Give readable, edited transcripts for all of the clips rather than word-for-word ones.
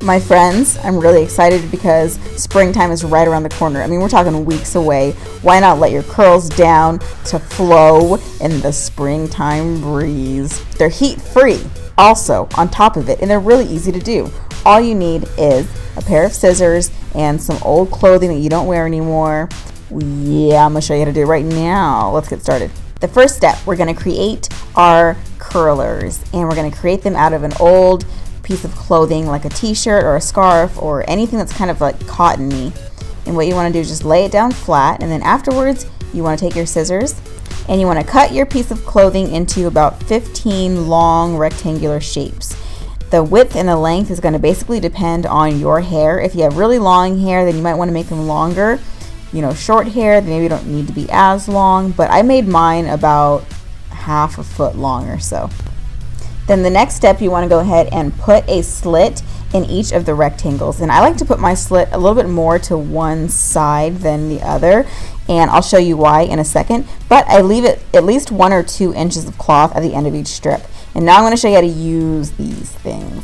My friends, I'm really excited because springtime is right around the corner. I mean, we're talking weeks away. Why not let your curls down to flow in the springtime breeze? They're heat free also on top of it, and they're really easy to do. All you need is a pair of scissors and some old clothing that you don't wear anymore. Yeah, I'm gonna show you how to do it right now. Let's get started. The first step, we're gonna create our curlers, and we're gonna create them out of an old piece of clothing like a t-shirt or a scarf or anything that's kind of like cottony. And what you want to do is just lay it down flat, and then afterwards you want to take your scissors and you want to cut your piece of clothing into about 15 long rectangular shapes. The width and the length is going to basically depend on your hair. If you have really long hair, then you might want to make them longer. You know, short hair, they maybe don't need to be as long, but I made mine about half a foot long or so. Then the next step, you want to go ahead and put a slit in each of the rectangles. And I like to put my slit a little bit more to one side than the other, and I'll show you why in a second. But I leave it at least 1 or 2 inches of cloth at the end of each strip. And now I'm going to show you how to use these things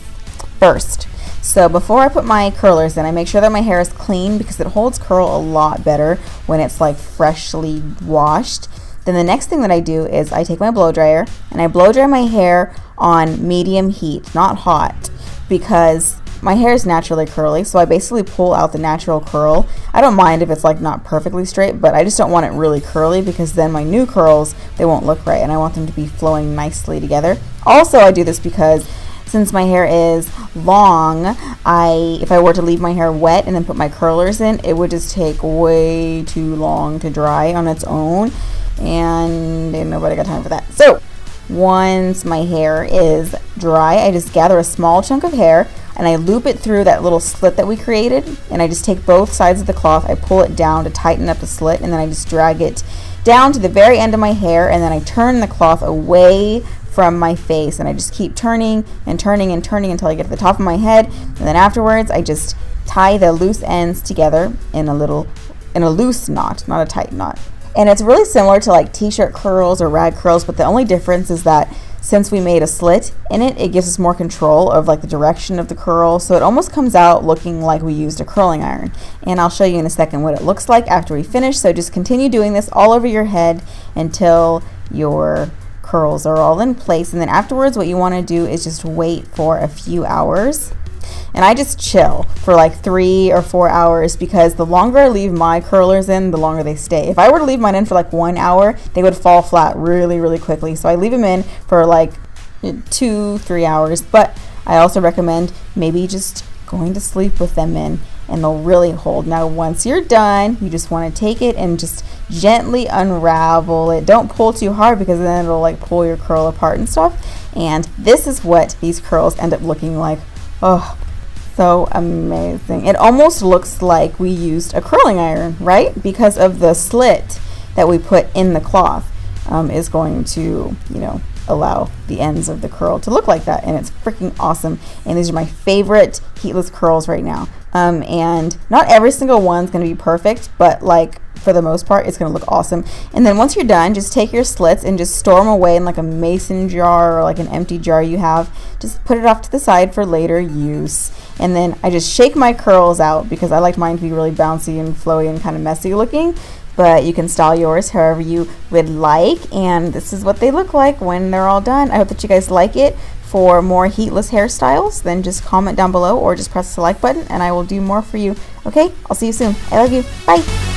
first. So before I put my curlers in, I make sure that my hair is clean because it holds curl a lot better when it's like freshly washed. Then the next thing that I do is I take my blow dryer and I blow dry my hair on medium heat, not hot, because my hair is naturally curly, so I basically pull out the natural curl. I don't mind if it's like not perfectly straight, but I just don't want it really curly because then my new curls, they won't look right, and I want them to be flowing nicely together. Also, I do this because since my hair is long, if I were to leave my hair wet and then put my curlers in, it would just take way too long to dry on its own, and nobody got time for that. So once my hair is dry, I just gather a small chunk of hair and I loop it through that little slit that we created, and I just take both sides of the cloth, I pull it down to tighten up the slit, and then I just drag it down to the very end of my hair, and then I turn the cloth away from my face, and I just keep turning and turning and turning until I get to the top of my head, and then afterwards I just tie the loose ends together in a loose knot, not a tight knot. And it's really similar to like t-shirt curls or rag curls, but the only difference is that since we made a slit in it, it gives us more control of like the direction of the curl, so it almost comes out looking like we used a curling iron. And I'll show you in a second what it looks like after we finish, so just continue doing this all over your head until your curls are all in place. And then afterwards what you want to do is just wait for a few hours. And I just chill for like 3 or 4 hours because the longer I leave my curlers in, the longer they stay. If I were to leave mine in for like 1 hour, they would fall flat really, really quickly. So I leave them in for like 2-3 hours. But I also recommend maybe just going to sleep with them in, and they'll really hold. Now once you're done, you just want to take it and just gently unravel it. Don't pull too hard because then it'll like pull your curl apart and stuff. And this is what these curls end up looking like. Oh, so amazing. It almost looks like we used a curling iron, right? Because of the slit that we put in the cloth is going to, allow the ends of the curl to look like that, and it's freaking awesome. And these are my favorite heatless curls right now. And not every single one's going to be perfect, but like for the most part, it's going to look awesome. And then once you're done, just take your slits and just store them away in like a mason jar or like an empty jar you have. Just put it off to the side for later use. And then I just shake my curls out because I like mine to be really bouncy and flowy and kind of messy looking. But you can style yours however you would like, and this is what they look like when they're all done. I hope that you guys like it. For more heatless hairstyles, then just comment down below or just press the like button and I will do more for you. Okay, I'll see you soon. I love you. Bye.